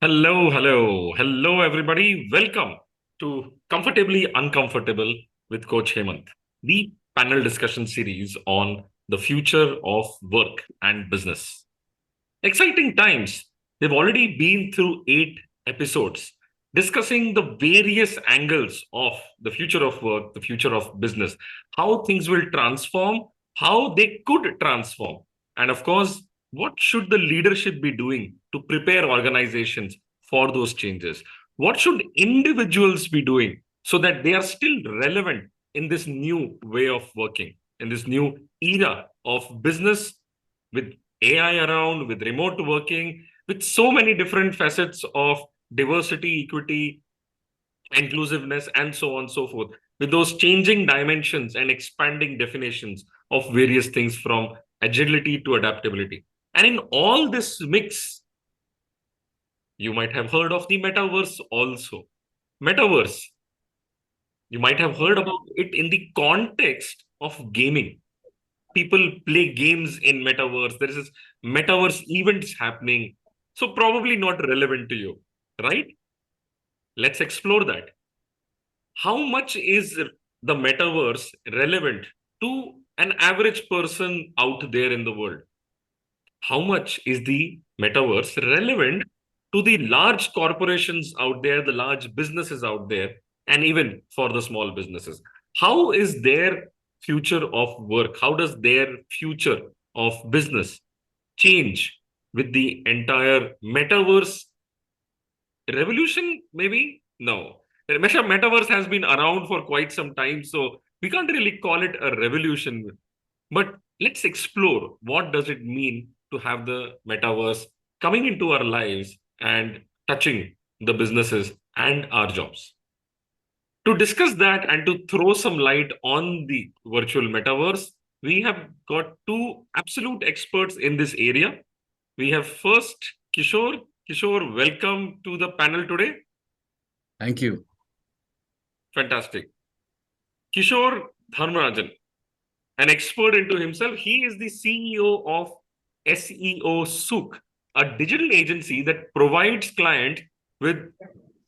Hello, everybody. Welcome to Comfortably Uncomfortable with Coach Hemant, the panel discussion series on the future of work and business. Exciting times. We've already been through 8 episodes discussing the various angles of the future of work, the future of business, how things will transform, how they could transform, and of course, what should the leadership be doing to prepare organizations for those changes? What should individuals be doing so that they are still relevant in this new way of working, in this new era of business with AI around, with remote working, with so many different facets of diversity, equity, inclusiveness, and so on and so forth, with those changing dimensions and expanding definitions of various things from agility to adaptability. And in all this mix, you might have heard of the metaverse also. Metaverse, you might have heard about it in the context of gaming. People play games in metaverse. There is this metaverse events happening. So probably not relevant to you, right? Let's explore that. How much is the metaverse relevant to an average person out there in the world? How much is the metaverse relevant to the large corporations out there, the large businesses out there, and even for the small businesses? How is their future of work? How does their future of business change with the entire metaverse revolution? Maybe no. Metaverse has been around for quite some time, so we can't really call it a revolution. But let's explore what does it mean to have the metaverse coming into our lives and touching the businesses and our jobs. To discuss that and to throw some light on the virtual metaverse, we have got two absolute experts in this area. We have first Kishore. Kishore, welcome to the panel today. Thank you. Fantastic. Kishore Dharmarajan, an expert into himself, he is the CEO of SEO Sook, a digital agency that provides clients with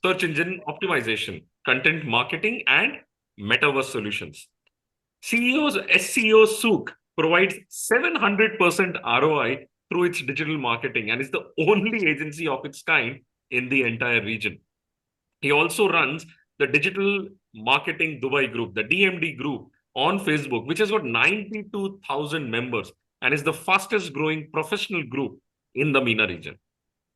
search engine optimization, content marketing, and metaverse solutions. CEO's SEO Sook provides 700% ROI through its digital marketing and is the only agency of its kind in the entire region. He also runs the Digital Marketing Dubai Group, the DMD Group, on Facebook, which has got 92,000 members and is the fastest growing professional group in the MENA region.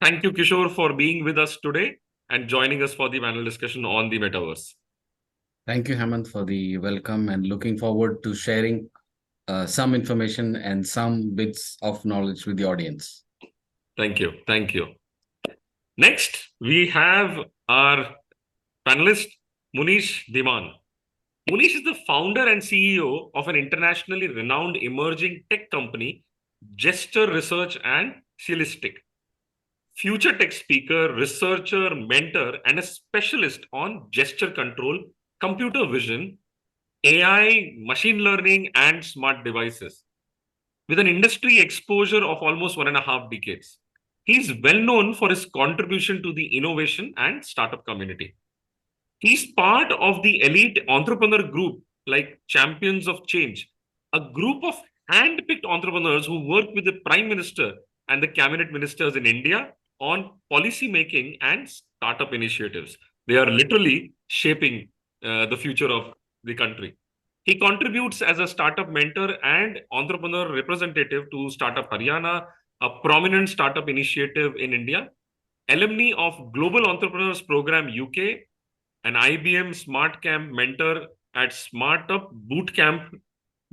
Thank you, Kishore, for being with us today and joining us for the panel discussion on the metaverse. Thank you, Hemant, for the welcome and looking forward to sharing some information and some bits of knowledge with the audience. Thank you. Thank you. Next, we have our panelist, Munish Diman. Munish is the founder and CEO of an internationally renowned emerging tech company, Gesture Research and Stylistic. Future tech speaker, researcher, mentor, and a specialist on gesture control, computer vision, AI, machine learning, and smart devices. With an industry exposure of almost 1.5 decades. He's well known for his contribution to the innovation and startup community. He's part of the elite entrepreneur group like Champions of Change, a group of hand-picked entrepreneurs who work with the Prime Minister and the cabinet ministers in India on policy making and startup initiatives. They are literally shaping the future of the country. He contributes as a startup mentor and entrepreneur representative to Startup Haryana, a prominent startup initiative in India, alumni of Global Entrepreneurs Program UK, an IBM Smart Camp mentor at Startup Bootcamp,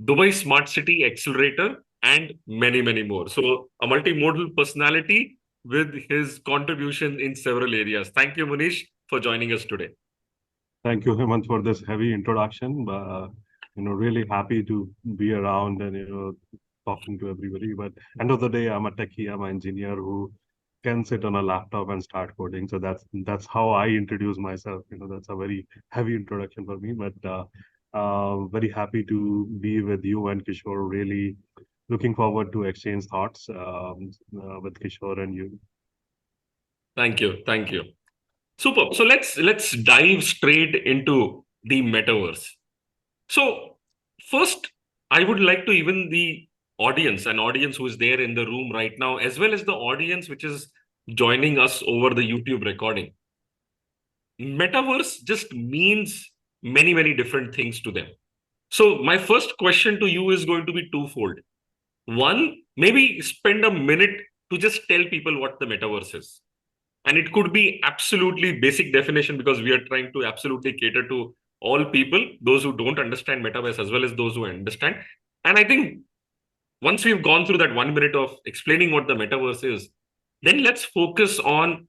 Dubai Smart City Accelerator, and many, many more. So, a multimodal personality with his contribution in several areas. Thank you, Munish, for joining us today. Thank you, Hemant, for this heavy introduction. Really happy to be around and talking to everybody. But end of the day, I'm a techie. I'm an engineer who can sit on a laptop and start coding. So that's how I introduce myself. That's a very heavy introduction for me. But very happy to be with you and Kishore. Really looking forward to exchange thoughts with Kishore and you. Thank you. Thank you. Super. So let's dive straight into the metaverse. So first, I would like to even the an audience who is there in the room right now, as well as the audience which is joining us over the YouTube recording. Metaverse just means many, many different things to them. So my first question to you is going to be twofold. One, maybe spend a minute to just tell people what the metaverse is. And it could be absolutely basic definition because we are trying to absolutely cater to all people, those who don't understand metaverse as well as those who understand. And I think once we've gone through that 1 minute of explaining what the metaverse is, then let's focus on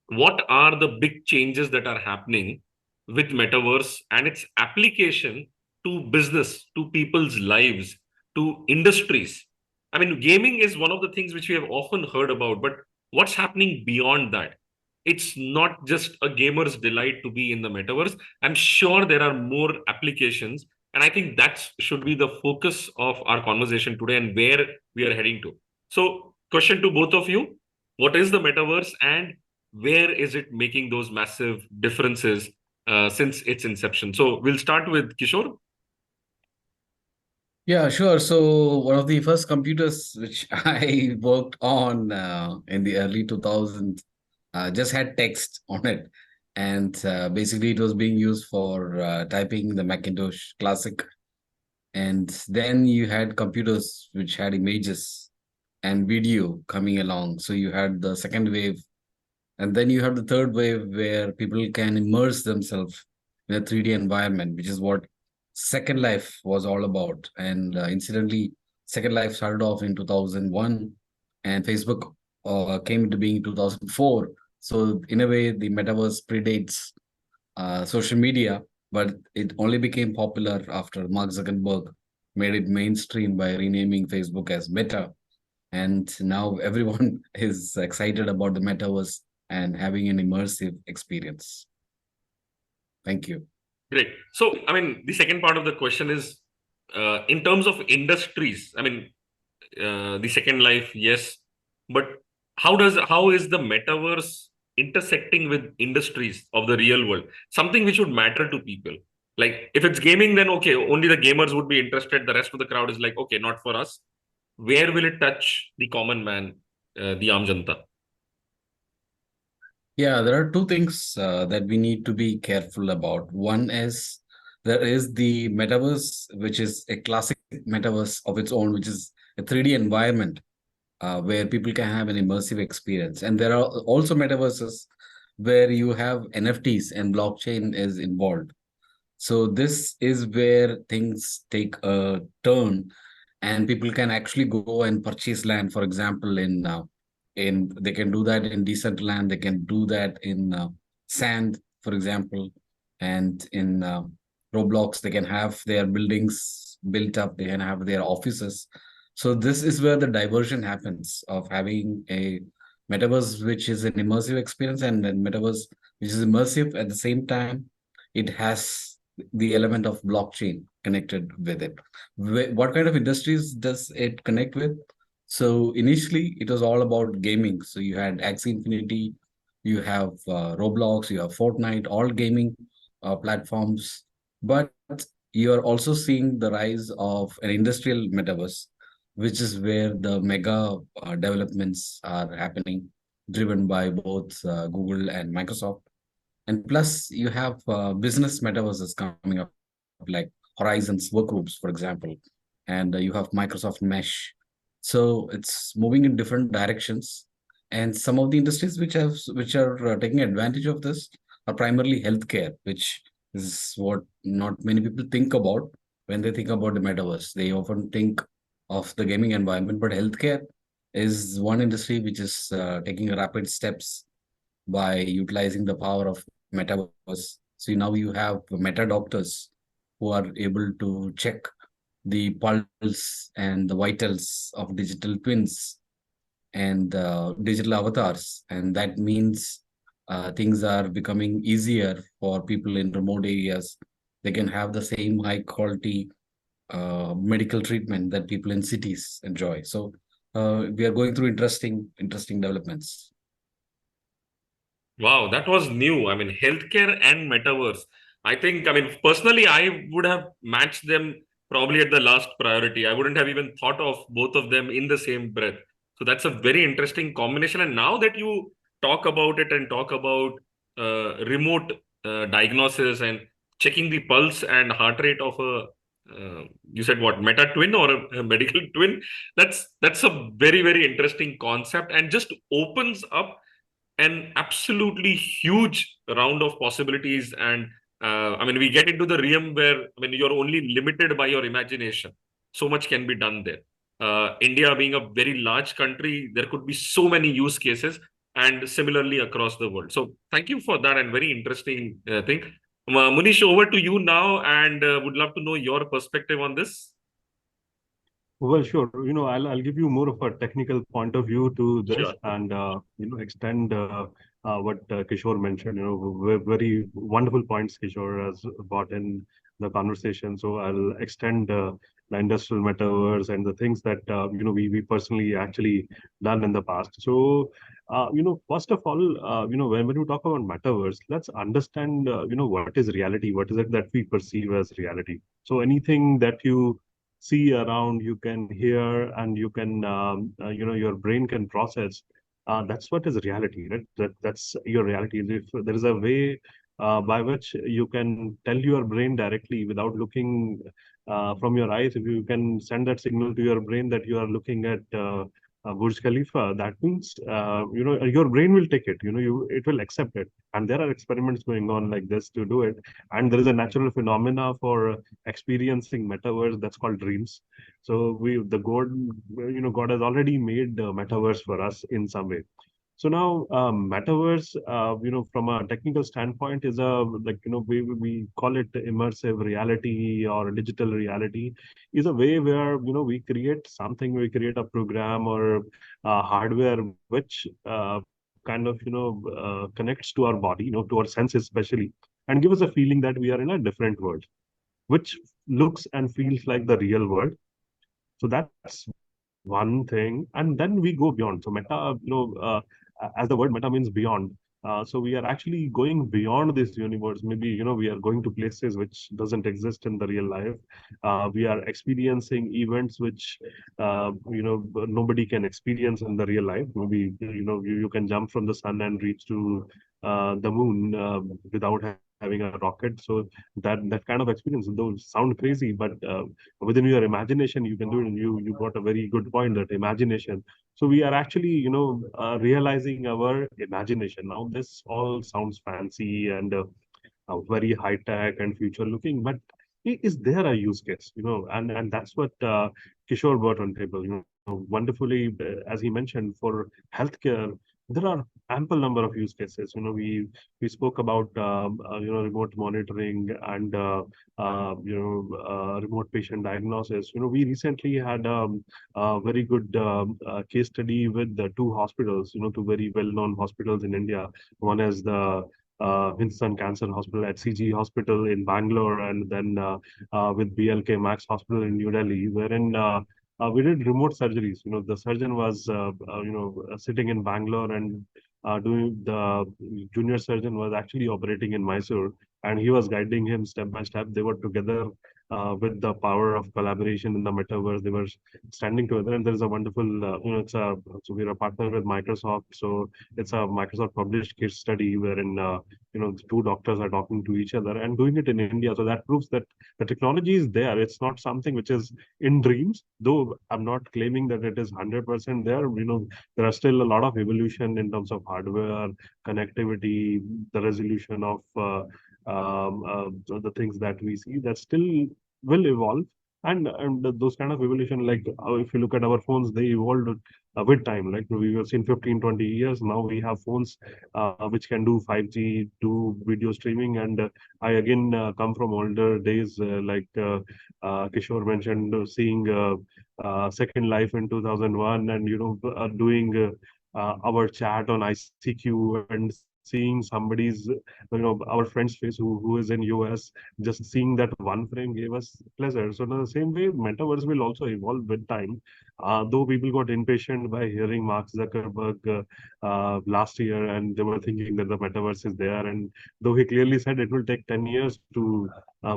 what are the big changes that are happening with metaverse and its application to business, to people's lives, to industries. I mean, gaming is one of the things which we have often heard about, but what's happening beyond that? It's not just a gamer's delight to be in the metaverse. I'm sure there are more applications, and I think that should be the focus of our conversation today and where we are heading to. So, question to both of you: what is the metaverse, and where is it making those massive differences since its inception? So we'll start with Kishore. Yeah, sure. So one of the first computers which I worked on in the early 2000s just had text on it. And basically it was being used for typing the Macintosh Classic. And then you had computers which had images and video coming along. So you had the second wave, and then you have the third wave where people can immerse themselves in a 3D environment, which is what Second Life was all about. And incidentally, Second Life started off in 2001, and Facebook came into being in 2004. So in a way, the metaverse predates social media, but it only became popular after Mark Zuckerberg made it mainstream by renaming Facebook as Meta. And now everyone is excited about the metaverse and having an immersive experience. Thank you. Great. So, I mean, the second part of the question is in terms of industries. I mean, the Second Life, yes, but how is the metaverse intersecting with industries of the real world? Something which would matter to people. Like if it's gaming, then okay, only the gamers would be interested. The rest of the crowd is like, okay, not for us. Where will it touch the common man, the Aam Janta? Yeah, there are two things that we need to be careful about. One is there is the metaverse, which is a classic metaverse of its own, which is a 3D environment where people can have an immersive experience. And there are also metaverses where you have NFTs and blockchain is involved. So this is where things take a turn, and people can actually go and purchase land. For example, in they can do that in Decentraland. They can do that in Sand, for example, and in Roblox they can have their buildings built up. They can have their offices. So this is where the diversion happens of having a metaverse which is an immersive experience, and a metaverse which is immersive at the same time. It has the element of blockchain connected with it. What kind of industries does it connect with? So initially, it was all about gaming. So you had Axie Infinity, you have Roblox, you have Fortnite, all gaming platforms. But you are also seeing the rise of an industrial metaverse, which is where the mega developments are happening, driven by both Google and Microsoft. And plus, you have business metaverses coming up, like Horizons Workrooms, for example, and you have Microsoft Mesh. So it's moving in different directions. And some of the industries which are taking advantage of this are primarily healthcare, which is what not many people think about when they think about the metaverse. They often think of the gaming environment, but healthcare is one industry which is taking rapid steps by utilizing the power of metaverse. So now you have meta doctors who are able to check the pulse and the vitals of digital twins and digital avatars. And that means things are becoming easier for people in remote areas. They can have the same high quality medical treatment that people in cities enjoy. So we are going through interesting developments. Wow, that was new. I mean, healthcare and metaverse. I mean, personally, I would have matched them probably at the last priority. I wouldn't have even thought of both of them in the same breath. So that's a very interesting combination. And now that you talk about it and talk about remote diagnosis and checking the pulse and heart rate of you said what, meta twin or a medical twin? That's a very, very interesting concept and just opens up an absolutely huge round of possibilities. And I mean, we get into the realm where, I mean, you're only limited by your imagination. So much can be done there. India being a very large country, there could be so many use cases, and similarly across the world. So thank you for that and very interesting thing. Munish, over to you now, and would love to know your perspective on this. Well, sure. I'll give you more of a technical point of view to this, Sure. and extend what Kishore mentioned. Very wonderful points Kishore has brought in the conversation. So I'll extend the industrial metaverse and the things that we personally actually done in the past. So first of all, when we talk about metaverse, let's understand what is reality. What is it that we perceive as reality? So anything that you see around, you can hear, and you can, your brain can process. That's what is reality, right? That's your reality. If there is a way by which you can tell your brain directly without looking from your eyes, if you can send that signal to your brain that you are looking at Burj Khalifa, that means your brain will take it. It will accept it, and there are experiments going on like this to do it. And there is a natural phenomena for experiencing metaverse that's called dreams. So the God has already made the metaverse for us in some way. So now, metaverse, from a technical standpoint, is a, like, we call it immersive reality or digital reality, is a way where we create something, we create a program or hardware which kind of connects to our body, to our senses especially, and give us a feeling that we are in a different world, which looks and feels like the real world. So that's one thing. And then we go beyond. So meta, as the word meta means beyond. So we are actually going beyond this universe. Maybe, we are going to places which doesn't exist in the real life. We are experiencing events which, nobody can experience in the real life. Maybe, you can jump from the sun and reach to the moon without having a rocket. So that kind of experience, those sound crazy, but within your imagination you can do it. And you got a very good point, that imagination. So we are actually realizing our imagination. Now this all sounds fancy and very high tech and future looking, but is there a use case, and that's what Kishore brought on table, wonderfully, as he mentioned, for healthcare. There are ample number of use cases. We spoke about remote monitoring and remote patient diagnosis. We recently had a very good case study with the two hospitals, two very well-known hospitals in India. One is the Winston Cancer Hospital at CG Hospital in Bangalore, and then with BLK Max Hospital in New Delhi, wherein we did remote surgeries. The surgeon was, sitting in Bangalore, and doing the junior surgeon was actually operating in Mysore, and he was guiding him step by step. They were together with the power of collaboration in the metaverse. They were standing together, and there is a wonderful, so we're a partner with Microsoft. So it's a Microsoft published case study wherein, the two doctors are talking to each other and doing it in India. So that proves that the technology is there. It's not something which is in dreams, though I'm not claiming that it is 100% there. There are still a lot of evolution in terms of hardware, connectivity, the resolution of the things that we see that still will evolve. And those kind of evolution, like if you look at our phones, they evolved with time. Like we have seen 15, 20 years. Now we have phones which can do 5G, do video streaming. And I again come from older days, Kishore mentioned, seeing Second Life in 2001, and doing our chat on ICQ and seeing somebody's, our friend's face who is in US, just seeing that one frame gave us pleasure. So in the same way, metaverse will also evolve with time. Though people got impatient by hearing Mark Zuckerberg last year, and they were thinking that the metaverse is there, and though he clearly said it will take 10 years to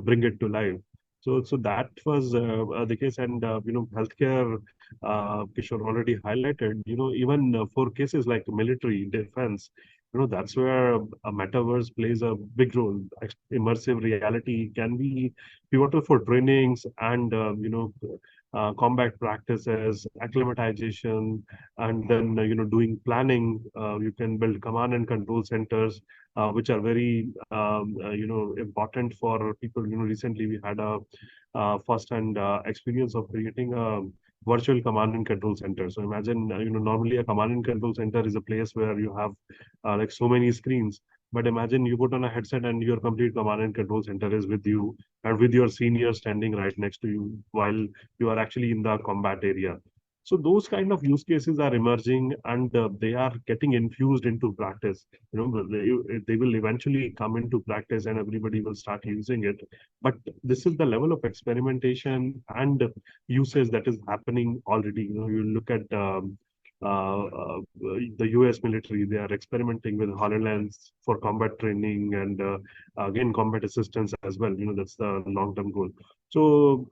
bring it to life. So that was the case, and healthcare, Kishore already highlighted. Even for cases like military defense, that's where a metaverse plays a big role. Immersive reality can be pivotal for trainings and combat practices, acclimatization, and then doing planning. You can build command and control centers, which are very important for people. Recently we had a first-hand experience of creating a virtual command and control center. So imagine, normally a command and control center is a place where you have like so many screens. But imagine you put on a headset and your complete command and control center is with you and with your senior standing right next to you while you are actually in the combat area. So those kind of use cases are emerging, and they are getting infused into practice. They will eventually come into practice and everybody will start using it. But this is the level of experimentation and usage that is happening already. You look at the US military, they are experimenting with HoloLens for combat training and again combat assistance as well. That's the long-term goal. So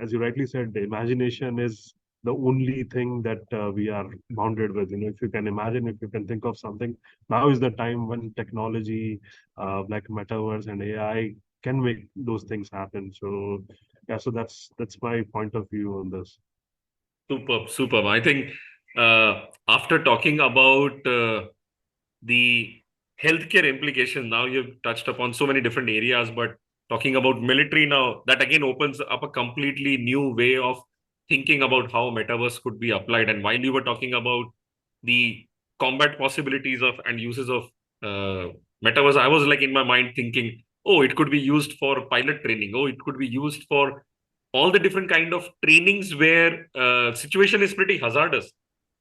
as you rightly said, the imagination is the only thing that we are bounded with. If you can imagine, if you can think of something, now is the time when technology like metaverse and AI can make those things happen. So yeah, so that's my point of view on this. Superb, superb. I think after talking about the healthcare implications, now you've touched upon so many different areas, but talking about military now, that again opens up a completely new way of thinking about how metaverse could be applied. And while you were talking about the combat possibilities of and uses of metaverse, I was like in my mind thinking, oh, it could be used for pilot training. Oh, it could be used for all the different kind of trainings where situation is pretty hazardous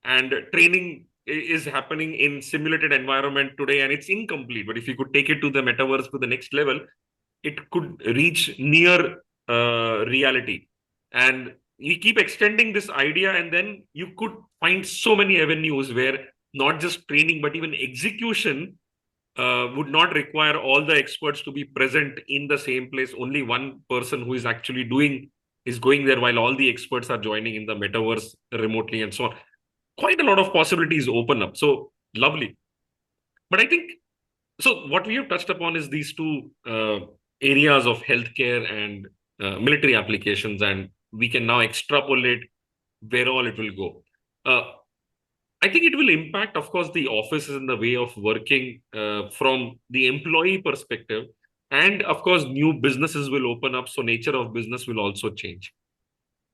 and training is happening in simulated environment today and it's incomplete. But if you could take it to the metaverse to the next level, it could reach near reality. And we keep extending this idea, and then you could find so many avenues where not just training, but even execution would not require all the experts to be present in the same place. Only one person who is actually doing is going there while all the experts are joining in the metaverse remotely and so on. Quite a lot of possibilities open up. So lovely. But I think, so what we have touched upon is these two areas of healthcare and military applications, and we can now extrapolate where all it will go. I think it will impact, of course, the offices and the way of working from the employee perspective. And of course, new businesses will open up. So nature of business will also change.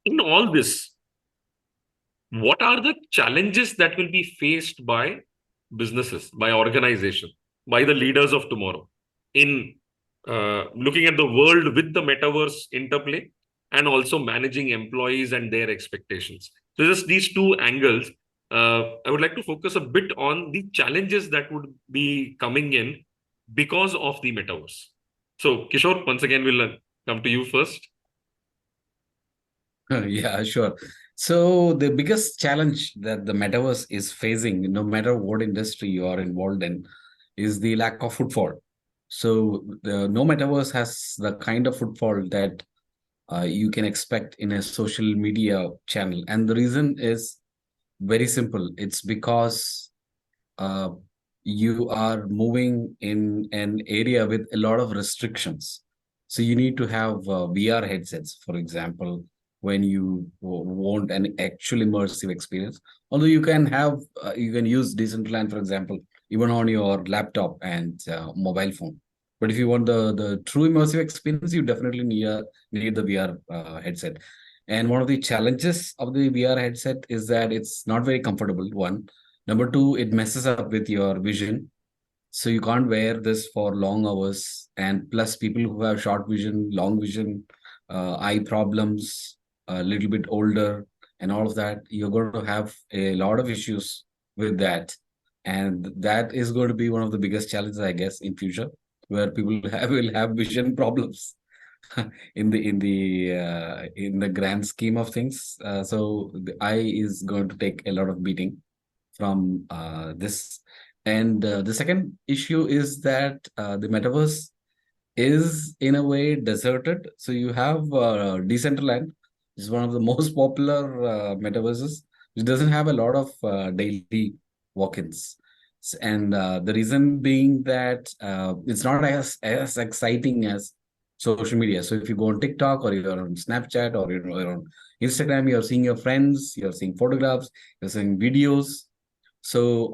In all this, what are the challenges that will be faced by businesses, by organizations, by the leaders of tomorrow in looking at the world with the metaverse interplay and also managing employees and their expectations? So just these two angles. I would like to focus a bit on the challenges that would be coming in because of the metaverse. So Kishore, once again, we'll come to you first. Yeah, sure. So the biggest challenge that the metaverse is facing, no matter what industry you are involved in, is the lack of footfall. So no metaverse has the kind of footfall that you can expect in a social media channel. And the reason is very simple. It's because uh, you are moving in an area with a lot of restrictions. So you need to have VR headsets, for example, when you want an actual immersive experience. Although you can use Decentraland, for example, even on your laptop and mobile phone. But if you want the true immersive experience, you definitely need the VR headset. And one of the challenges of the VR headset is that it's not very comfortable. One, number two, it messes up with your vision. So you can't wear this for long hours. And plus, people who have short vision, long vision, eye problems, a little bit older, and all of that, you're going to have a lot of issues with that. And that is going to be one of the biggest challenges, I guess, in future, where people will have vision problems in the grand scheme of things. So the eye is going to take a lot of beating from this. And the second issue is that the metaverse is in a way deserted. So you have Decentraland, which is one of the most popular metaverses, which doesn't have a lot of daily walk-ins. And the reason being that it's not as exciting as social media. So if you go on TikTok or you're on Snapchat or you're on Instagram, you're seeing your friends, you're seeing photographs, you're seeing videos. So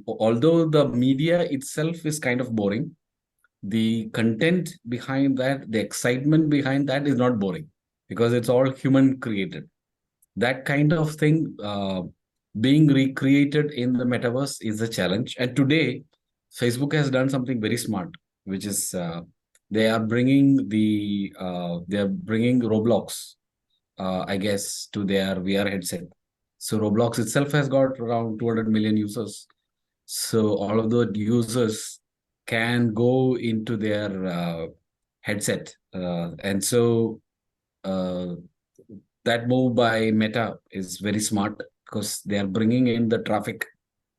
although the media itself is kind of boring, the content behind that, the excitement behind that is not boring because it's all human created. That kind of thing being recreated in the metaverse is a challenge. And today, Facebook has done something very smart, which is they are bringing Roblox, I guess, to their VR headset. So Roblox itself has got around 200 million users. So all of the users can go into their headset. And so uh, that move by Meta is very smart because they are bringing in the traffic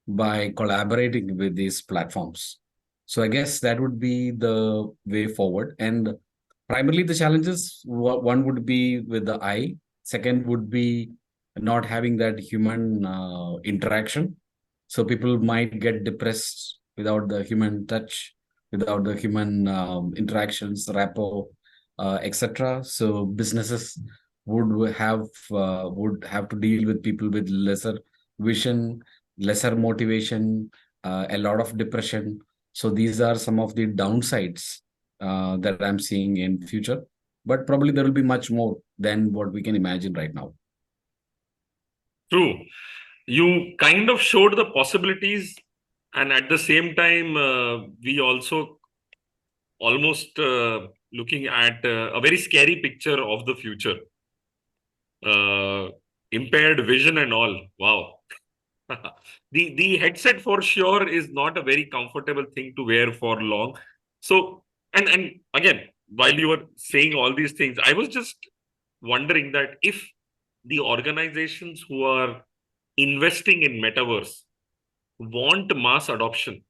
by collaborating with these platforms. So I guess that would be the way forward. And primarily the challenges, one would be with the eye. Second would be not having that human interaction. So people might get depressed without the human touch, without the human interactions, rapport, etc. So businesses would have to deal with people with lesser vision, lesser motivation, a lot of depression. So these are some of the downsides that I'm seeing in future. But probably there will be much more than what we can imagine right now. True. You kind of showed the possibilities, and at the same time, we also almost looking at a very scary picture of the future. Impaired vision and all. Wow. The headset for sure is not a very comfortable thing to wear for long. So and again, while you were saying all these things, I was just wondering that if the organizations who are investing in metaverse want mass adoption,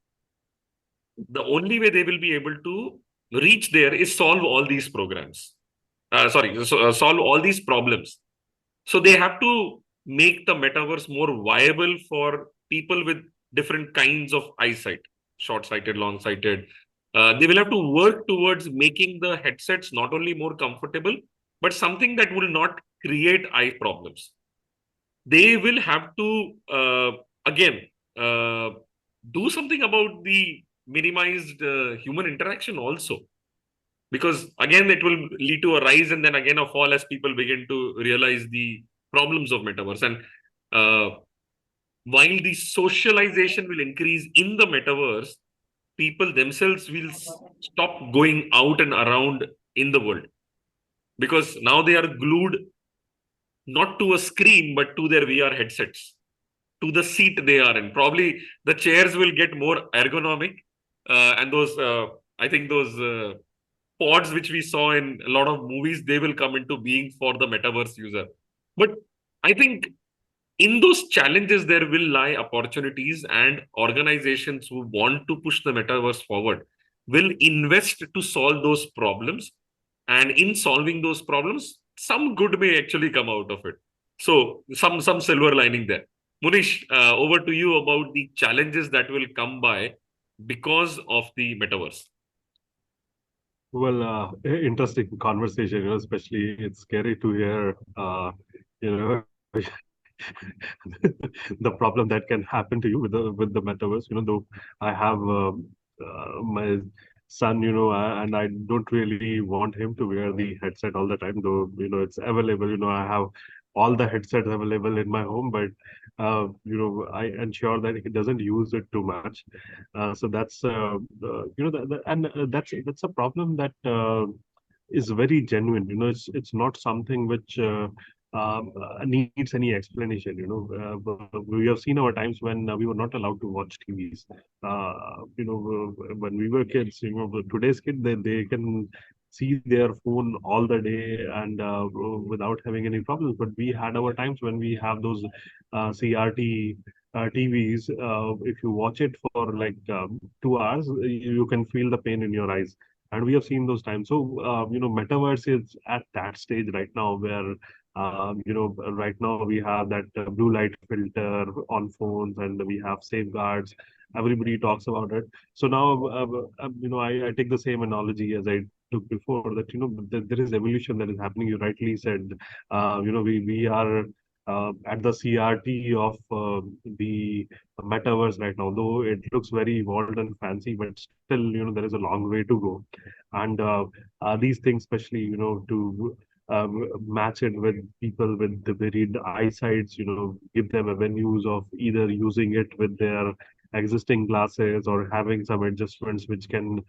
the only way they will be able to reach there is solve all these programs. Solve all these problems. So they have to make the metaverse more viable for people with different kinds of eyesight, short-sighted, long-sighted. They will have to work towards making the headsets not only more comfortable, but something that will not create eye problems. They will have to, again, uh, do something about the minimized human interaction also. Because again, it will lead to a rise and then again a fall as people begin to realize the problems of metaverse. And while the socialization will increase in the metaverse, people themselves will stop going out and around in the world because now they are glued not to a screen but to their VR headsets, to the seat they are in. Probably the chairs will get more ergonomic, and those I think those pods which we saw in a lot of movies, they will come into being for the metaverse user. But I think in those challenges there will lie opportunities, and organizations who want to push the metaverse forward will invest to solve those problems, and in solving those problems some good may actually come out of it. So some silver lining there. Munish, over to you about the challenges that will come by because of the metaverse. Well, interesting conversation, especially it's scary to hear, you know, the problem that can happen to you with the metaverse. Though I have my son, and I don't really want him to wear the headset all the time. Though it's available. I have all the headsets available in my home, but I ensure that he doesn't use it too much. So that's that's a problem that is very genuine. It's not something which needs any explanation. We have seen our times when we were not allowed to watch TVs. When we were kids, today's kid, they can see their phone all the day and without having any problems. But we had our times when we have those CRT TVs. If you watch it for like 2 hours, you can feel the pain in your eyes. And we have seen those times. So, metaverse is at that stage right now where right now we have that blue light filter on phones and we have safeguards. Everybody talks about it. So now, I take the same analogy as I took before that, there is evolution that is happening. You rightly said, we are at the CRT of the metaverse right now, though it looks very evolved and fancy, but still, there is a long way to go. And these things, especially, to match it with people with the varied eyesights, give them avenues of either using it with their existing glasses or having some adjustments which can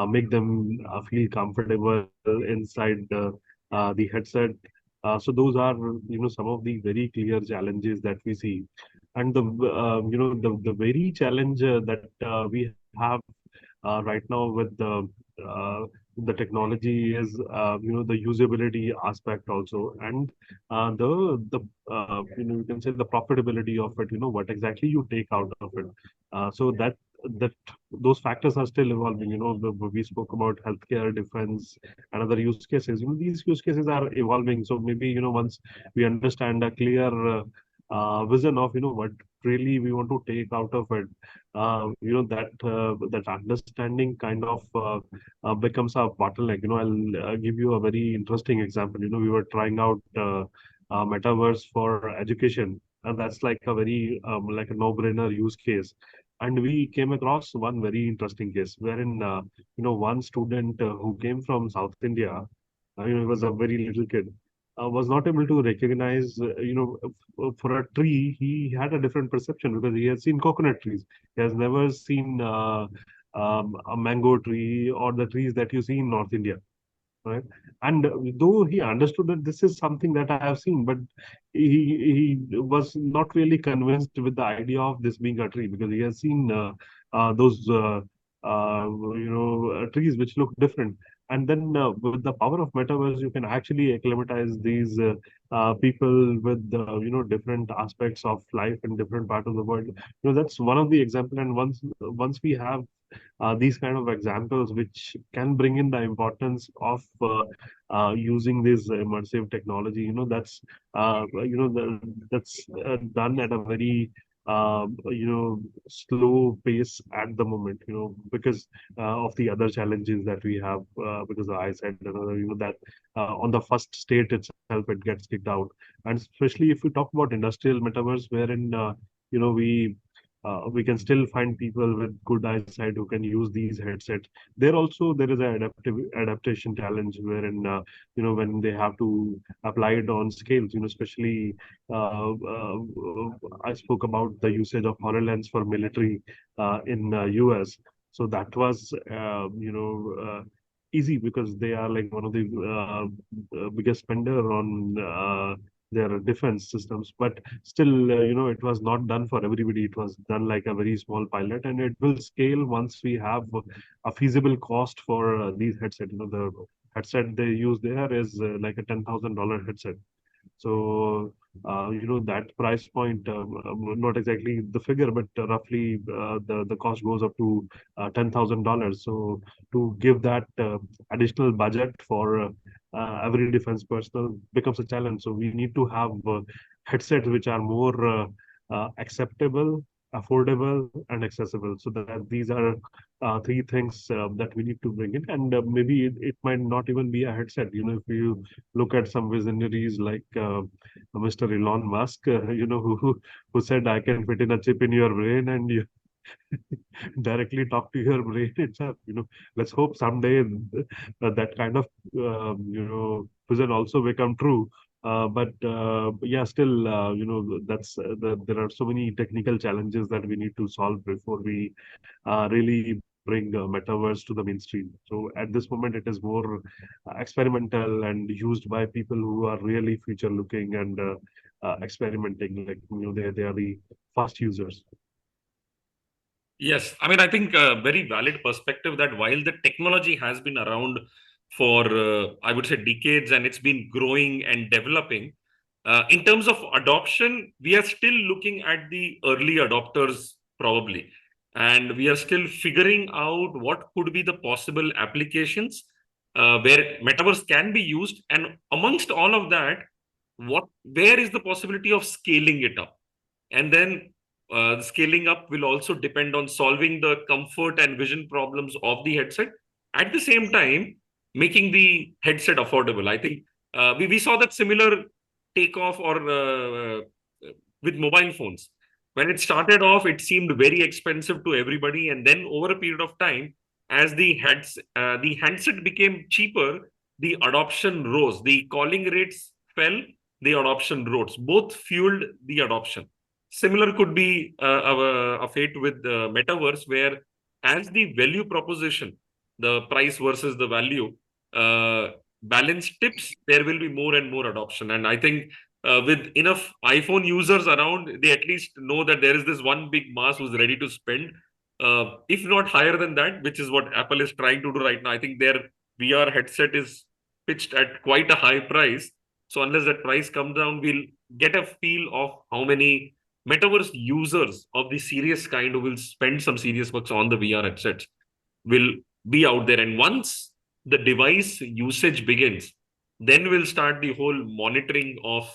make them feel comfortable inside the headset. So those are, some of the very clear challenges that we see. And the very challenge that we have right now with the technology is the usability aspect also, and the you can say the profitability of it, what exactly you take out of it. So that those factors are still evolving. We spoke about healthcare, defense, and other use cases. These use cases are evolving. So maybe, once we understand a clear vision of, what really we want to take out of it, that understanding kind of becomes a bottleneck. I'll give you a very interesting example. We were trying out metaverse for education, and that's like a very like a no-brainer use case. And we came across one very interesting case wherein one student who came from South India, he was a very little kid, was not able to recognize, for a tree, he had a different perception because he has seen coconut trees. He has never seen a mango tree or the trees that you see in North India, right? And though he understood that this is something that I have seen, but he was not really convinced with the idea of this being a tree because he has seen those trees which look different. And then with the power of metaverse, you can actually acclimatize these people with different aspects of life in different part of the world. That's one of the example. And once we have these kind of examples which can bring in the importance of using this immersive technology, that's done at a very slow pace at the moment, because of the other challenges that we have, because the eyesight and other, that on the first state itself it gets kicked out. And especially if we talk about industrial metaverse, wherein we can still find people with good eyesight who can use these headsets. There is an adaptation challenge wherein when they have to apply it on scales, especially I spoke about the usage of HoloLens for military in US. So that was easy because they are like one of the biggest spender on their defense systems. But still, it was not done for everybody. It was done like a very small pilot, and it will scale once we have a feasible cost for these headset. The headset they use there is like a $10,000 headset. So, that price point, not exactly the figure, but roughly the cost goes up to $10,000. So, to give that additional budget for every defense personnel becomes a challenge. So, we need to have headsets which are more acceptable, affordable, and accessible. So that these are three things that we need to bring in, and maybe it might not even be a headset. If you look at some visionaries like Mr. Elon Musk, who said, "I can fit in a chip in your brain and you directly talk to your brain itself." Let's hope someday that kind of vision also become true. But yeah, still, there are so many technical challenges that we need to solve before we really bring metaverse to the mainstream. So at this moment, it is more experimental and used by people who are really future looking and experimenting. Like, they are the fast users. Yes, I mean, I think a very valid perspective that while the technology has been around for, I would say, decades and it's been growing and developing, in terms of adoption, we are still looking at the early adopters, probably. And we are still figuring out what could be the possible applications where metaverse can be used. And amongst all of that, where is the possibility of scaling it up? And then the scaling up will also depend on solving the comfort and vision problems of the headset. At the same time, making the headset affordable. I think we saw that similar takeoff or with mobile phones. When it started off, it seemed very expensive to everybody, and then over a period of time, as the handset became cheaper, the adoption rose. The calling rates fell, the adoption rose. Both fueled the adoption. Similar could be a fate with the metaverse, where as the value proposition, the price versus the value balance tips, there will be more and more adoption. And I think with enough iPhone users around, they at least know that there is this one big mass who's ready to spend, if not higher than that, which is what Apple is trying to do right now. I think their VR headset is pitched at quite a high price. So unless that price comes down, we'll get a feel of how many metaverse users of the serious kind who will spend some serious bucks on the VR headsets will be out there. And once the device usage begins, then we'll start the whole monitoring of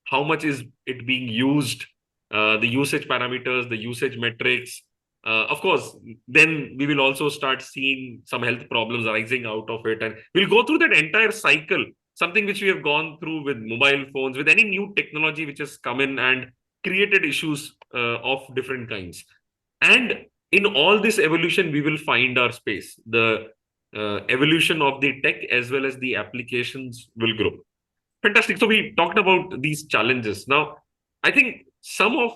how much is it being used, the usage parameters, the usage metrics. Of course, then we will also start seeing some health problems arising out of it. And we'll go through that entire cycle, something which we have gone through with mobile phones, with any new technology which has come in and created issues of different kinds. And in all this evolution, we will find our space. The evolution of the tech as well as the applications will grow. Fantastic. So we talked about these challenges. Now, I think some of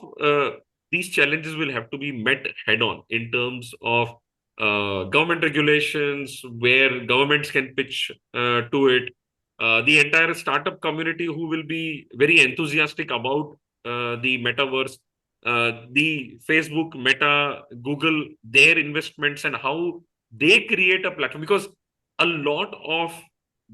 these challenges will have to be met head on in terms of government regulations, where governments can pitch to it, the entire startup community who will be very enthusiastic about the metaverse, the Facebook, Meta, Google, their investments and how they create a platform. Because a lot of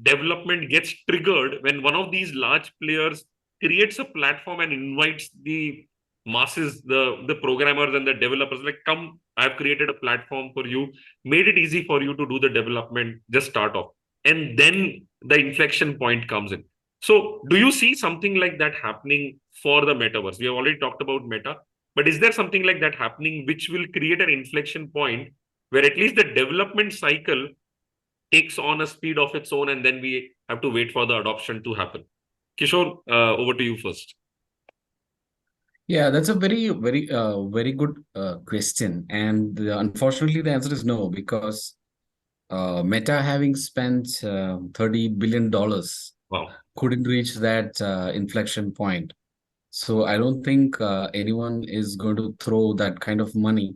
development gets triggered when one of these large players creates a platform and invites the masses, the programmers and the developers, like, come, I've created a platform for you, made it easy for you to do the development, just start off. And then the inflection point comes in. So do you see something like that happening for the metaverse? We have already talked about Meta, but is there something like that happening which will create an inflection point where at least the development cycle takes on a speed of its own, and then we have to wait for the adoption to happen? Kishore, over to you first. Yeah, that's a very good question. And unfortunately, the answer is no, because Meta, having spent $30 billion, Wow. couldn't reach that inflection point. So I don't think anyone is going to throw that kind of money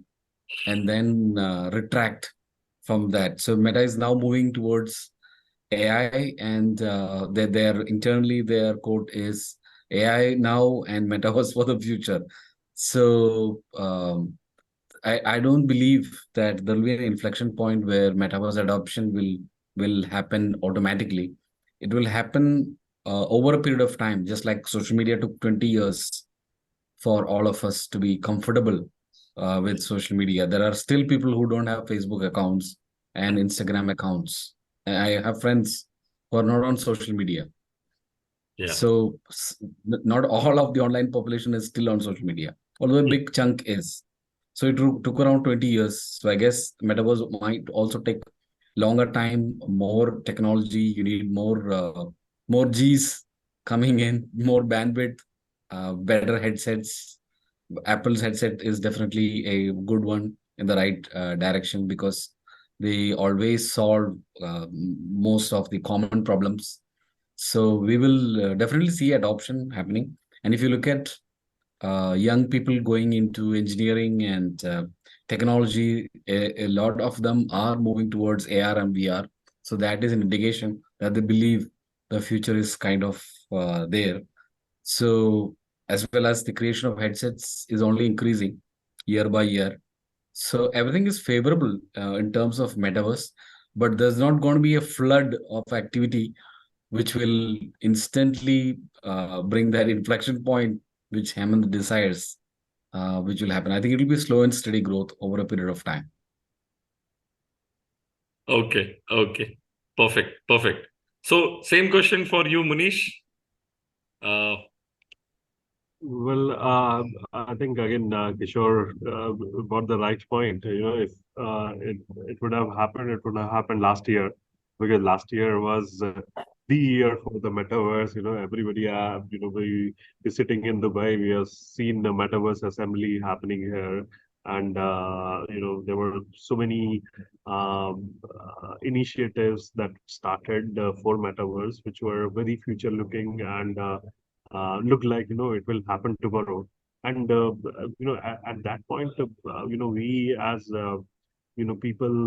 and then retract from that. So Meta is now moving towards AI, and their quote is AI now and metaverse for the future. So I don't believe that there will be an inflection point where metaverse adoption will happen automatically. It will happen over a period of time, just like social media took 20 years for all of us to be comfortable with social media. There are still people who don't have Facebook accounts and Instagram accounts. I have friends who are not on social media. Yeah. So not all of the online population is still on social media, although a big chunk is. So it took around 20 years. So I guess metaverse might also take longer time, more technology. You need more G's coming in, more bandwidth, better headsets. Apple's headset is definitely a good one in the right direction, because they always solve most of the common problems. So we will definitely see adoption happening. And if you look at young people going into engineering and technology, a lot of them are moving towards AR and VR. So that is an indication that they believe the future is kind of there. So as well as the creation of headsets is only increasing year by year. So everything is favorable in terms of metaverse, but there's not going to be a flood of activity which will instantly bring that inflection point which Hemant desires, which will happen. I think it will be slow and steady growth over a period of time. Okay, okay. Perfect, perfect. So, same question for you, Munish. Uh, Well, I think again, Kishore got the right point. You know, if it would have happened, it would have happened last year, because last year was the year for the metaverse. You know, everybody, we sitting in Dubai. We have seen the metaverse assembly happening here, and there were so many initiatives that started for metaverse, which were very future looking and look like it will happen tomorrow. And at that point, we as people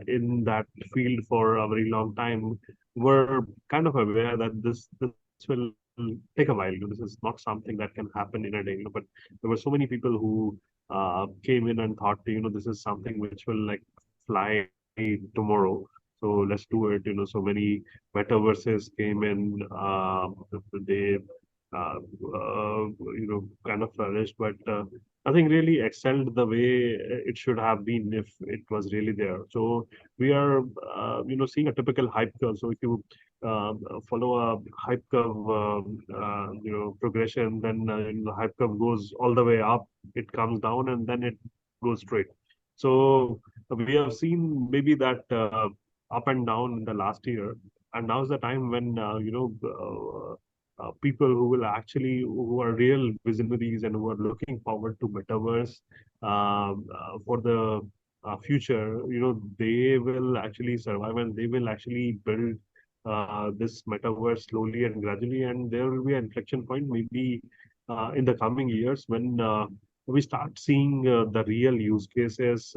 in that field for a very long time were kind of aware that this will take a while. This is not something that can happen in a day. But there were so many people who came in and thought, this is something which will like fly tomorrow. So let's do it. So many metaverses came in. They uh, kind of flourished, but nothing really excelled the way it should have been if it was really there. So we are, seeing a typical hype curve. So if you follow a hype curve, progression, then the hype curve goes all the way up, it comes down, and then it goes straight. So we have seen maybe that up and down in the last year, and now's the time when people who will actually who are real visionaries and who are looking forward to metaverse for the future. They will actually survive and they will actually build this metaverse slowly and gradually, and there will be an inflection point maybe in the coming years when we start seeing the real use cases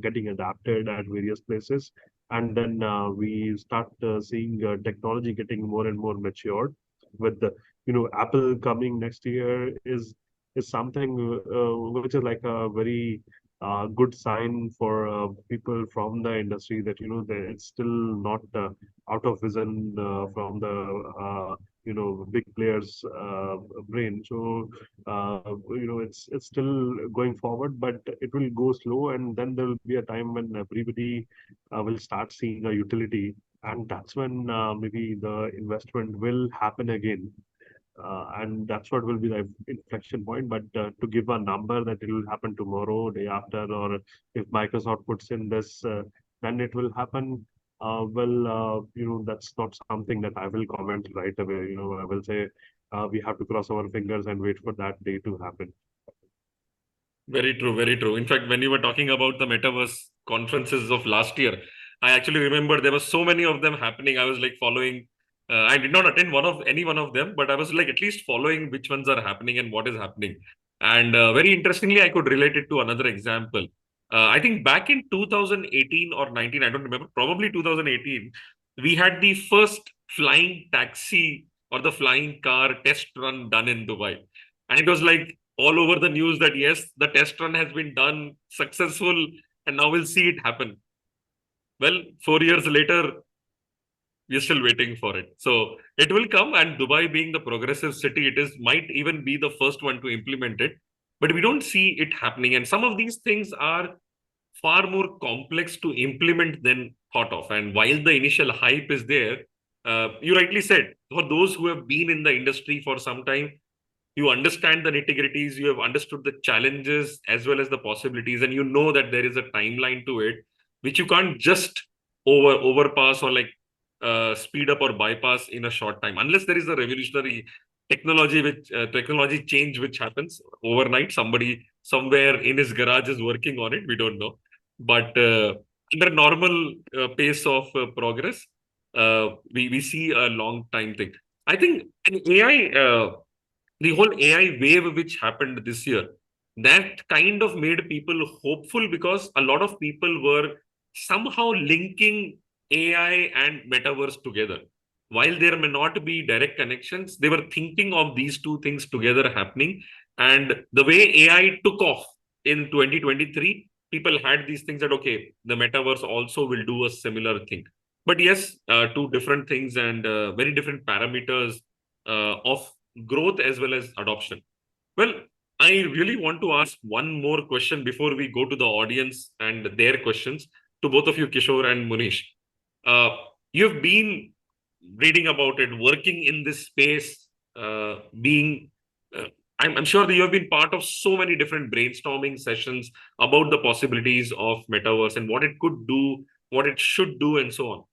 getting adapted at various places, and then we start seeing technology getting more and more matured. With the Apple coming next year is something which is like a very good sign for people from the industry, that it's still not out of vision from the big players brain. So it's still going forward, but it will go slow, and then there will be a time when everybody will start seeing a utility, and that's when maybe the investment will happen again. And that's what will be the inflection point. But to give a number that it will happen tomorrow, day after, or if Microsoft puts in this, then it will happen. That's not something that I will comment right away. I will say we have to cross our fingers and wait for that day to happen. Very true, very true. In fact, when you were talking about the metaverse conferences of last year, I actually remember there were so many of them happening. I was like following. I did not attend any one of them, but I was like at least following which ones are happening and what is happening. And very interestingly, I could relate it to another example. I think back in 2018 or 19, I don't remember, probably 2018, we had the first flying taxi or the flying car test run done in Dubai. And it was like all over the news that yes, the test run has been done, successful, and now we'll see it happen. Well, 4 years later, we're still waiting for it. So it will come, and Dubai being the progressive city, it is might even be the first one to implement it. But we don't see it happening. And some of these things are far more complex to implement than thought of. And while the initial hype is there, you rightly said, for those who have been in the industry for some time, you understand the nitty-gritties, you have understood the challenges as well as the possibilities, and you know that there is a timeline to it, which you can't just overpass or like speed up or bypass in a short time, unless there is a revolutionary technology change which happens overnight. Somebody somewhere in his garage is working on it. We don't know, but under normal pace of progress, we see a long time thing. I think an AI. the whole AI wave which happened this year, that kind of made people hopeful because a lot of people were somehow linking AI and metaverse together. While there may not be direct connections, they were thinking of these two things together happening. And the way AI took off in 2023, people had these things that, okay, the metaverse also will do a similar thing. But yes, two different things and very different parameters of growth as well as adoption. Well, I really want to ask one more question before we go to the audience and their questions to both of you, Kishore and Munish. Uh, you've been reading about it, working in this space, being. I'm sure that you have been part of so many different brainstorming sessions about the possibilities of metaverse and what it could do, what it should do, and so on.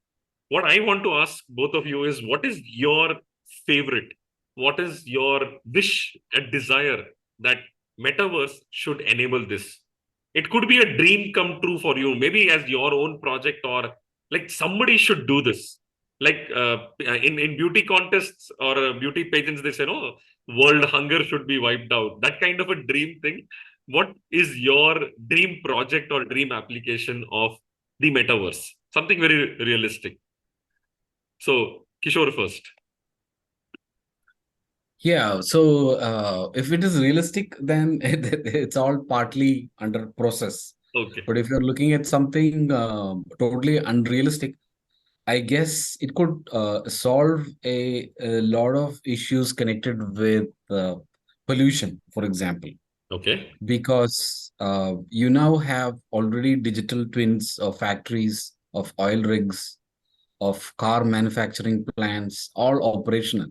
What I want to ask both of you is what is your favorite? What is your wish and desire that metaverse should enable this? It could be a dream come true for you, maybe as your own project, or like somebody should do this. Like in beauty contests or beauty pageants, they say, no, world hunger should be wiped out. That kind of a dream thing. What is your dream project or dream application of the metaverse? Something very realistic. So, Kishore first. Yeah, so if it is realistic, then it's all partly under process. Okay. But if you're looking at something totally unrealistic, I guess it could solve a lot of issues connected with pollution, for example, Okay. because you now have already digital twins of factories, of oil rigs, of car manufacturing plants, all operational.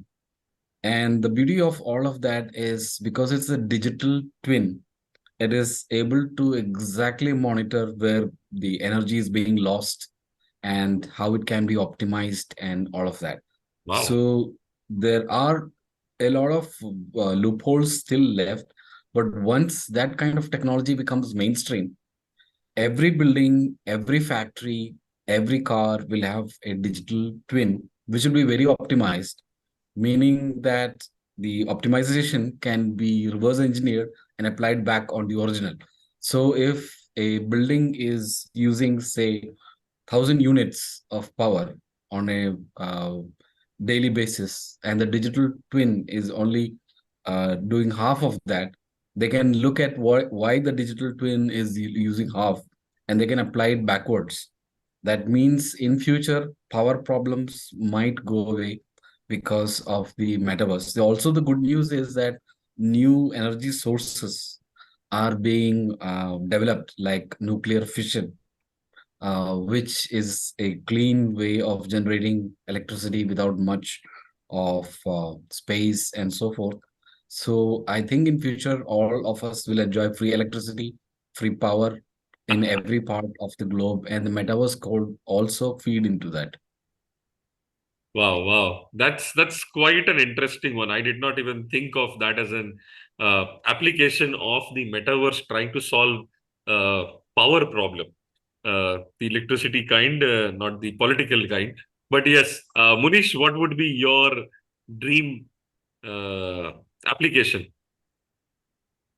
And the beauty of all of that is because it's a digital twin, it is able to exactly monitor where the energy is being lost and how it can be optimized and all of that. Wow. So there are a lot of loopholes still left, but once that kind of technology becomes mainstream, every building, every factory, every car will have a digital twin, which will be very optimized, meaning that the optimization can be reverse engineered and applied back on the original. So if a building is using, say, 1,000 units of power on a daily basis, and the digital twin is only doing half of that, they can look at why the digital twin is using half, and they can apply it backwards. That means in future, power problems might go away because of the metaverse. Also, the good news is that new energy sources are being developed, like nuclear fission, which is a clean way of generating electricity without much of space and so forth. So I think in future, all of us will enjoy free electricity, free power in every part of the globe, and the metaverse could also feed into that. Wow, wow. That's quite an interesting one. I did not even think of that as an application of the metaverse trying to solve power problem. The electricity kind, not the political kind. But yes, Munish, what would be your dream uh, application?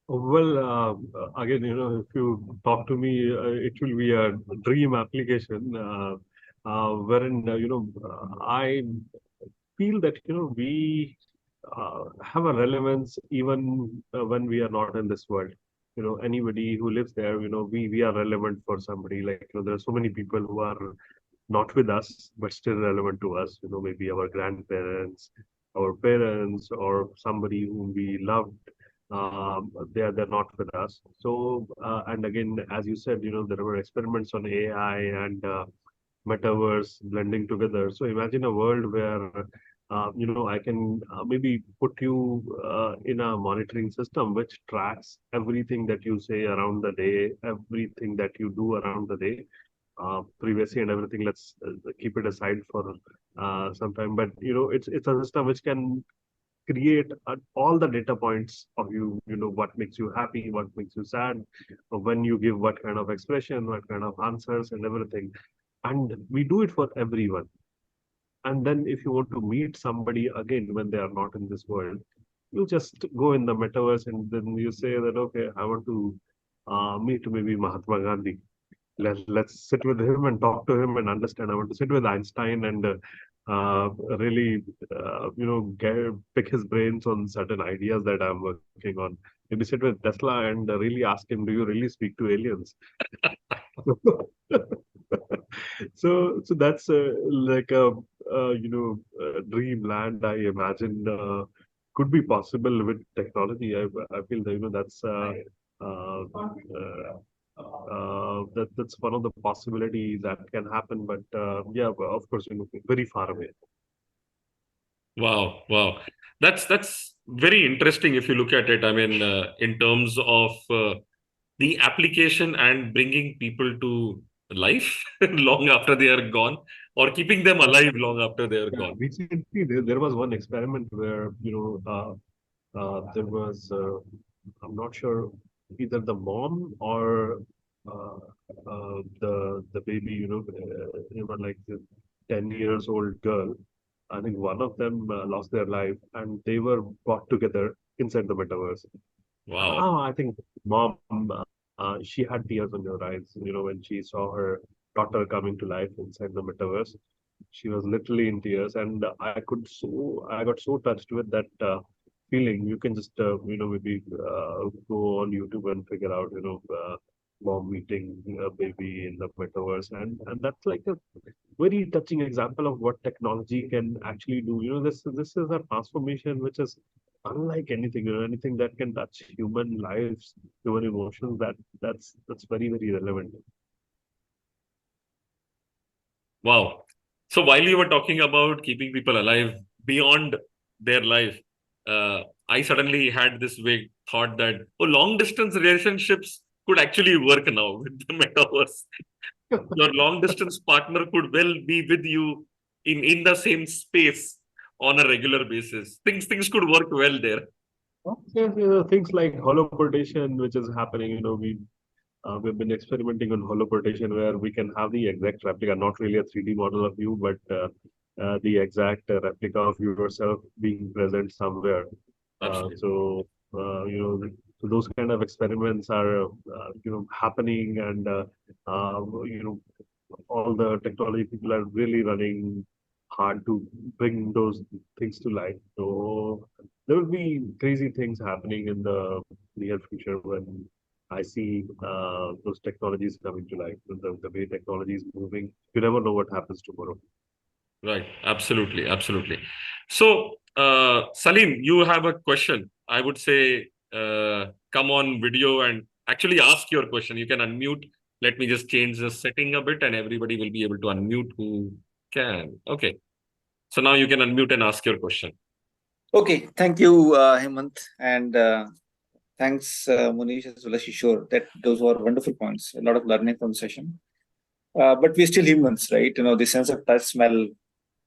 Well, again, if you talk to me, it will be a dream application wherein, I feel that, we have a relevance even when we are not in this world. Anybody who lives there, we are relevant for somebody. Like, there are so many people who are not with us, but still relevant to us. Maybe our grandparents, our parents, or somebody whom we loved. They're not with us. So and again, as you said, there were experiments on AI and metaverse blending together. So imagine a world where I can maybe put you in a monitoring system which tracks everything that you say around the day, everything that you do around the day, privacy and everything. Let's keep it aside for some time. But it's a system which can create all the data points of you. What makes you happy, what makes you sad, when you give what kind of expression, what kind of answers, and everything. And we do it for everyone. And then if you want to meet somebody again when they are not in this world, you just go in the metaverse and then you say that, okay, I want to meet maybe Mahatma Gandhi. Let's sit with him and talk to him and understand. I want to sit with Einstein and really, pick his brains on certain ideas that I'm working on. Maybe sit with Tesla and really ask him, do you really speak to aliens? So that's like a dreamland I imagine could be possible with technology. I feel that that's that's one of the possibilities that can happen. But yeah, well, of course, very far away. Wow, wow. That's very interesting if you look at it. I mean, in terms of the application and bringing people to life long after they are gone, or keeping them alive long after they are Yeah, gone. recently there was one experiment where there was I'm not sure either the mom or uh, the baby, like the 10 years old girl. I think one of them lost their life, and they were brought together inside the metaverse. Wow. I think mom, she had tears on her eyes, when she saw her daughter coming to life inside the metaverse. She was literally in tears, and I got so touched with that feeling. You can just, maybe go on YouTube and figure out, mom meeting a baby in the metaverse, and that's like a very touching example of what technology can actually do. This is a transformation which is unlike anything, anything that can touch human lives, human emotions. That's very, very relevant. Wow. So while you were talking about keeping people alive beyond their life, I suddenly had this vague thought that long distance relationships could actually work now with the metaverse. Your long distance partner could well be with you in the same space on a regular basis. Things could work well there. Yes, things like holoportation, which is happening, we've been experimenting on holoportation where we can have the exact replica, not really a 3D model of you, but the exact replica of yourself being present somewhere. Absolutely. So, so those kind of experiments are, happening, and all the technology people are really running hard to bring those things to life. So there will be crazy things happening in the near future when I see those technologies coming to life. The way technology is moving, you never know what happens tomorrow. Right. Absolutely. Absolutely. So, Salim, you have a question. I would say, come on video and actually ask your question. You can unmute. Let me just change the setting a bit and everybody will be able to unmute who can. Okay. So now you can unmute and ask your question. Okay, thank you, Hemant, and thanks, Munish, as well as Kishore. Those were wonderful points. A lot of learning from the session. But we're still humans, right? The sense of touch, smell,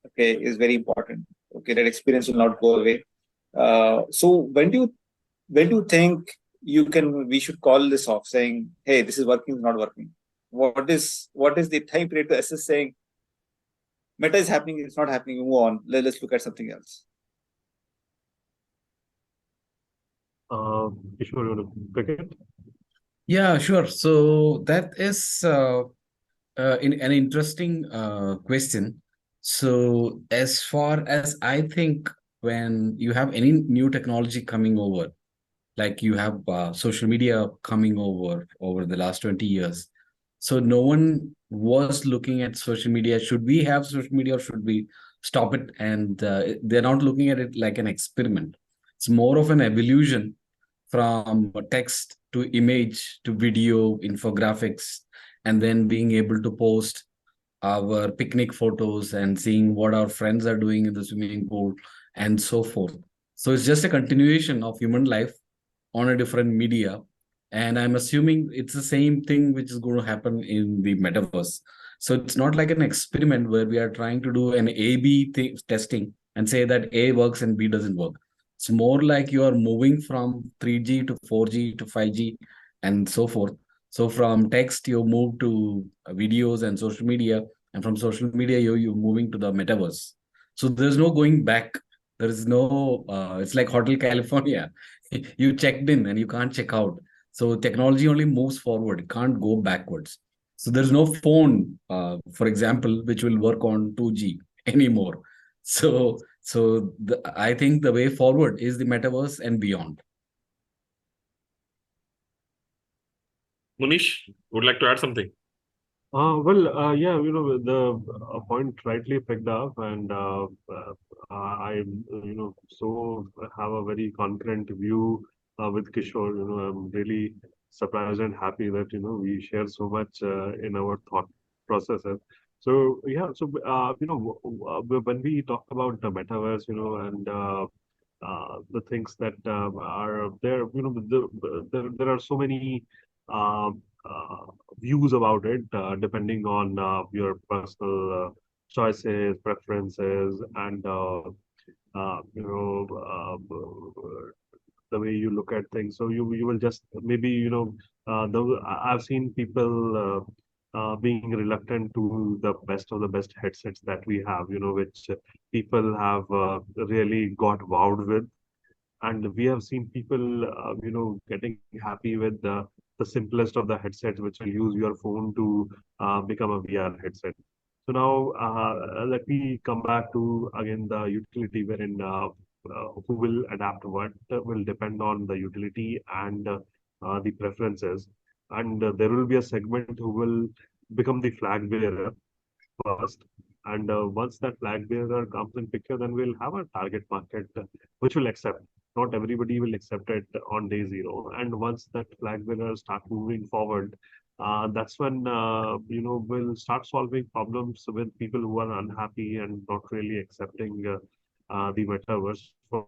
okay, is very important. Okay, that experience will not go away. So when do you think we should call this off, saying, hey, this is working, it's not working? What is the time period to assess saying meta is happening, it's not happening, move on, let's look at something else? Kishore, you want to pick it? Yeah, sure. So that is in an interesting question. So as far as I think, when you have any new technology coming over, like you have social media coming over the last 20 years, so no one was looking at social media. Should we have social media or should we stop it? And they're not looking at it like an experiment. It's more of an evolution from text to image to video, infographics, and then being able to post our picnic photos and seeing what our friends are doing in the swimming pool and so forth. So it's just a continuation of human life on a different media. And I'm assuming it's the same thing which is going to happen in the metaverse. So it's not like an experiment where we are trying to do an A/B testing and say that A works and B doesn't work. It's more like you are moving from 3G to 4G to 5G and so forth. So from text, you move to videos and social media, and from social media, you're moving to the metaverse. So there's no going back. There is no, it's like Hotel California. You checked in and you can't check out. So technology only moves forward, it can't go backwards. So there's no phone, for example, which will work on 2G anymore. So I think the way forward is the metaverse and beyond. Munish, would like to add something? Yeah, the point rightly picked up, and I, so have a very concurrent view with Kishore. I'm really surprised and happy that, we share so much in our thought processes. So, yeah, so, when we talk about the metaverse, and the things that are there, there are so many um, uh, views about it, depending on your personal choices, preferences, and the way you look at things. So you will just maybe I've seen people being reluctant to the best of the best headsets that we have, which people have really got wowed with, and we have seen people getting happy with the simplest of the headsets, which will use your phone to become a VR headset. So now let me come back to again the utility, wherein who will adapt what will depend on the utility and the preferences, and there will be a segment who will become the flag bearer first. And once that flag bearer comes in picture, then we'll have a target market which will accept. Not everybody will accept it on day zero. And once that flag bearer start moving forward, that's when we'll start solving problems with people who are unhappy and not really accepting the metaverse. For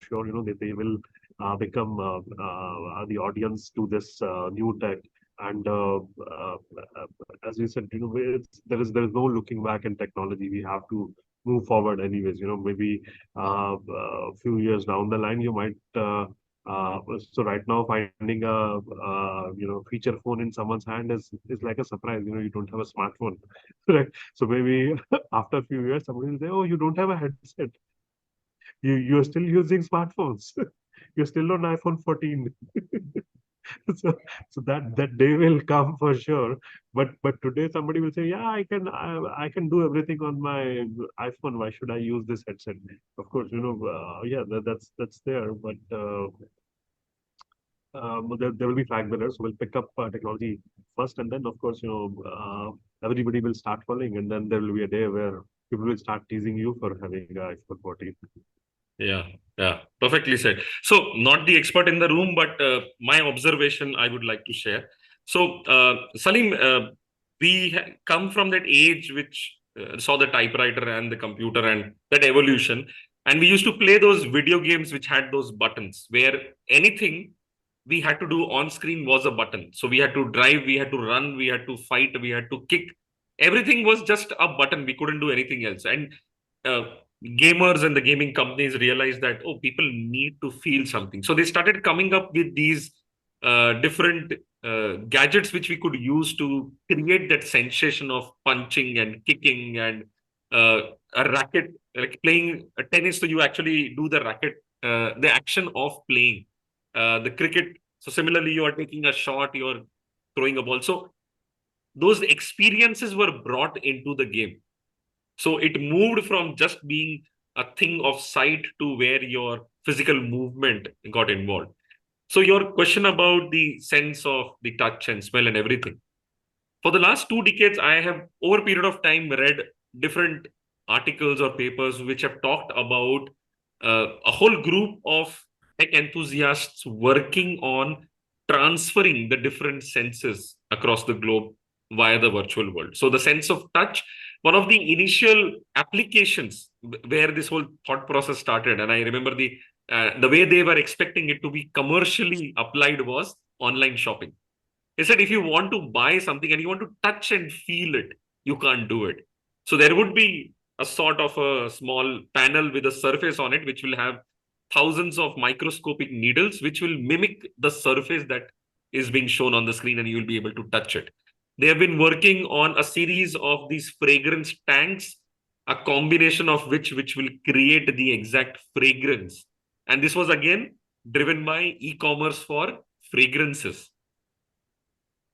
sure, they will become the audience to this new tech. And as you said, there is no looking back in technology. We have to move forward anyways. Maybe a few years down the line, you might. So right now, finding a feature phone in someone's hand is like a surprise. You don't have a smartphone, right? So maybe after a few years, somebody will say, "Oh, you don't have a headset. You're still using smartphones. You're still on iPhone 14." so so that day will come for sure. But today somebody will say, yeah, I can do everything on my iPhone. Why should I use this headset? Of course, yeah, that's there. But there will be flag bearers who will pick up technology first, and then of course, everybody will start following, and then there will be a day where people will start teasing you for having iPhone 14. Yeah, perfectly said. So, not the expert in the room, but my observation I would like to share. So, Salim, we come from that age which saw the typewriter and the computer and that evolution. And we used to play those video games which had those buttons where anything we had to do on screen was a button. So, we had to drive, we had to run, we had to fight, we had to kick. Everything was just a button. We couldn't do anything else. And uh, gamers and the gaming companies realized that, oh, people need to feel something. So they started coming up with these different gadgets which we could use to create that sensation of punching and kicking and a racket, like playing a tennis. So you actually do the racket, the action of playing the cricket. So similarly, you are taking a shot, you're throwing a ball. So those experiences were brought into the game. So it moved from just being a thing of sight to where your physical movement got involved. So your question about the sense of the touch and smell and everything. For the last 2 decades, I have over a period of time read different articles or papers which have talked about a whole group of tech enthusiasts working on transferring the different senses across the globe via the virtual world. So the sense of touch, one of the initial applications where this whole thought process started, and I remember the way they were expecting it to be commercially applied was online shopping. They said if you want to buy something and you want to touch and feel it, you can't do it. So there would be a sort of a small panel with a surface on it, which will have thousands of microscopic needles, which will mimic the surface that is being shown on the screen, and you'll be able to touch it. They have been working on a series of these fragrance tanks a combination of which will create the exact fragrance. And this was again driven by e-commerce for fragrances.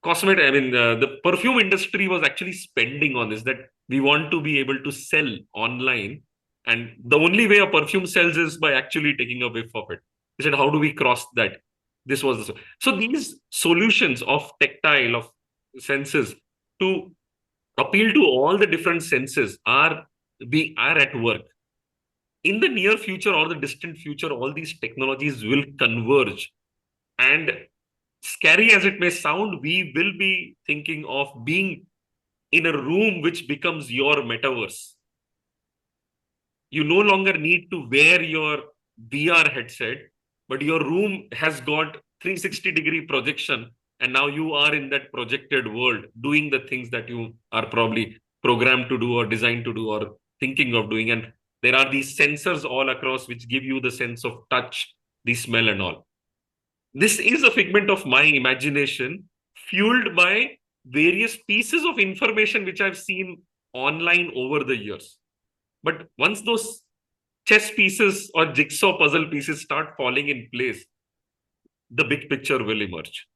Cosmetic, I mean, the perfume industry was actually spending on this, that we want to be able to sell online. And the only way a perfume sells is by actually taking a whiff of it. They said, how do we cross that? This was the so these solutions of tactile, of senses, to appeal to all the different senses are at work. In the near future or the distant future, all these technologies will converge. And scary as it may sound, we will be thinking of being in a room which becomes your metaverse. You no longer need to wear your VR headset, but your room has got 360-degree projection, and now you are in that projected world doing the things that you are probably programmed to do or designed to do or thinking of doing. And there are these sensors all across which give you the sense of touch, the smell and all. This is a figment of my imagination, fueled by various pieces of information which I've seen online over the years. But once those chess pieces or jigsaw puzzle pieces start falling in place, the big picture will emerge.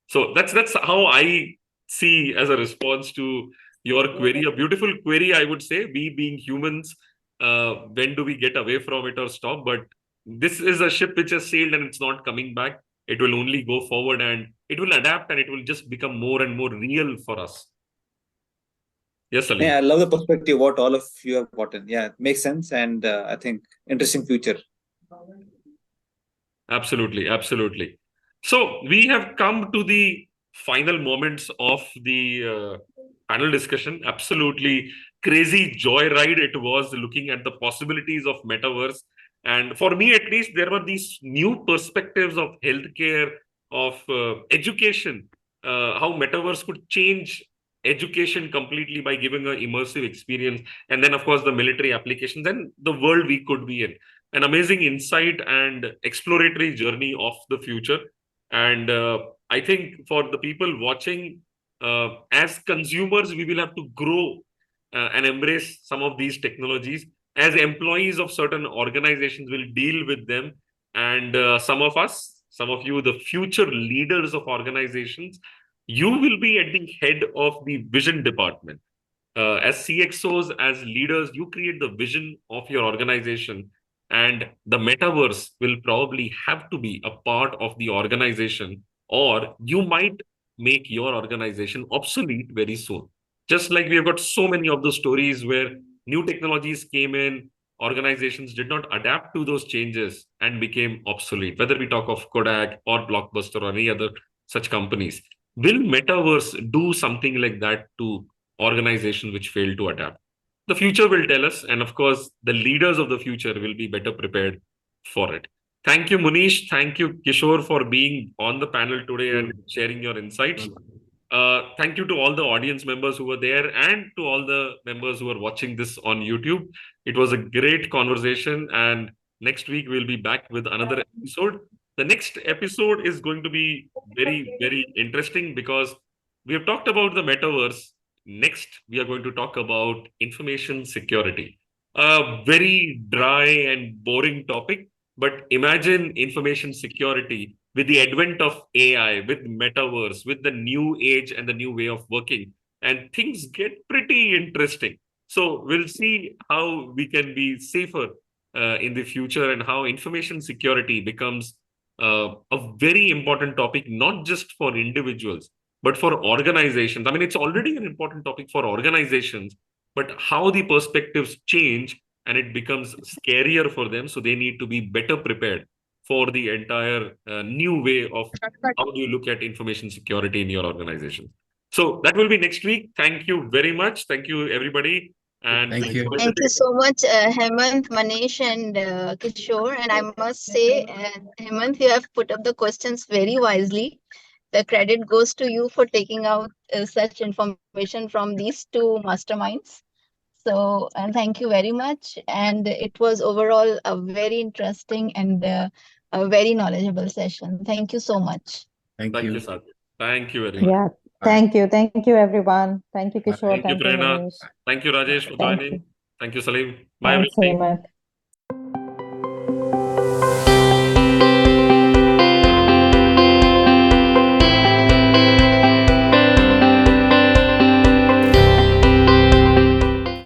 So that's how I see, as a response to your query, a beautiful query, I would say. We being humans, when do we get away from it or stop? But this is a ship which has sailed and it's not coming back. It will only go forward, and it will adapt, and it will just become more and more real for us. Yes, Ali. Yeah, I love the perspective what all of you have gotten. Yeah, it makes sense, and I think interesting future. Absolutely, absolutely. So we have come to the final moments of the panel discussion. Absolutely crazy joyride it was, looking at the possibilities of metaverse. And for me, at least, there were these new perspectives of healthcare, of education, how metaverse could change education completely by giving an immersive experience. And then, of course, the military applications and the world we could be in. An amazing insight and exploratory journey of the future. And I think for the people watching, as consumers, we will have to grow and embrace some of these technologies. As employees of certain organizations, will deal with them. And some of you, the future leaders of organizations, you will be at the head of the vision department. As CXOs, as leaders, you create the vision of your organization, and the metaverse will probably have to be a part of the organization, or you might make your organization obsolete very soon. Just like we have got so many of those stories where new technologies came in, organizations did not adapt to those changes and became obsolete, whether we talk of Kodak or Blockbuster or any other such companies. Will metaverse do something like that to organizations which fail to adapt? The future will tell us, and of course, the leaders of the future will be better prepared for it. Thank you, Munish. Thank you, Kishore, for being on the panel today and sharing your insights. Thank you to all the audience members who were there, and to all the members who are watching this on YouTube. It was a great conversation, and next week we'll be back with another episode. The next episode is going to be very, very interesting because we have talked about the metaverse. Next, we are going to talk about information security. A very dry and boring topic, but imagine information security with the advent of AI, with metaverse, with the new age and the new way of working, and things get pretty interesting. So we'll see how we can be safer in the future, and how information security becomes a very important topic, not just for individuals, but for organizations. I mean, it's already an important topic for organizations, but how the perspectives change and it becomes scarier for them. So they need to be better prepared for the entire new way of how do you look at information security in your organization. So that will be next week. Thank you very much. Thank you, everybody. And Thank you. Thank you so much, Hemant, Manish, and Kishore. And I must say, Hemant, you have put up the questions very wisely. The credit goes to you for taking out such information from these two masterminds. So, and thank you very much. And it was overall a very interesting and a very knowledgeable session. Thank you so much. Thank thank you. you, Sadhya. Thank you very much. Yeah, Bye. Thank you, everyone. Thank you, Bye. Kishore. Thank you, Thank you, Prerna. Manish. Thank you, Rajesh, for Thank joining. you. Thank you, Salim. Bye, Thanks, everybody. Hemant.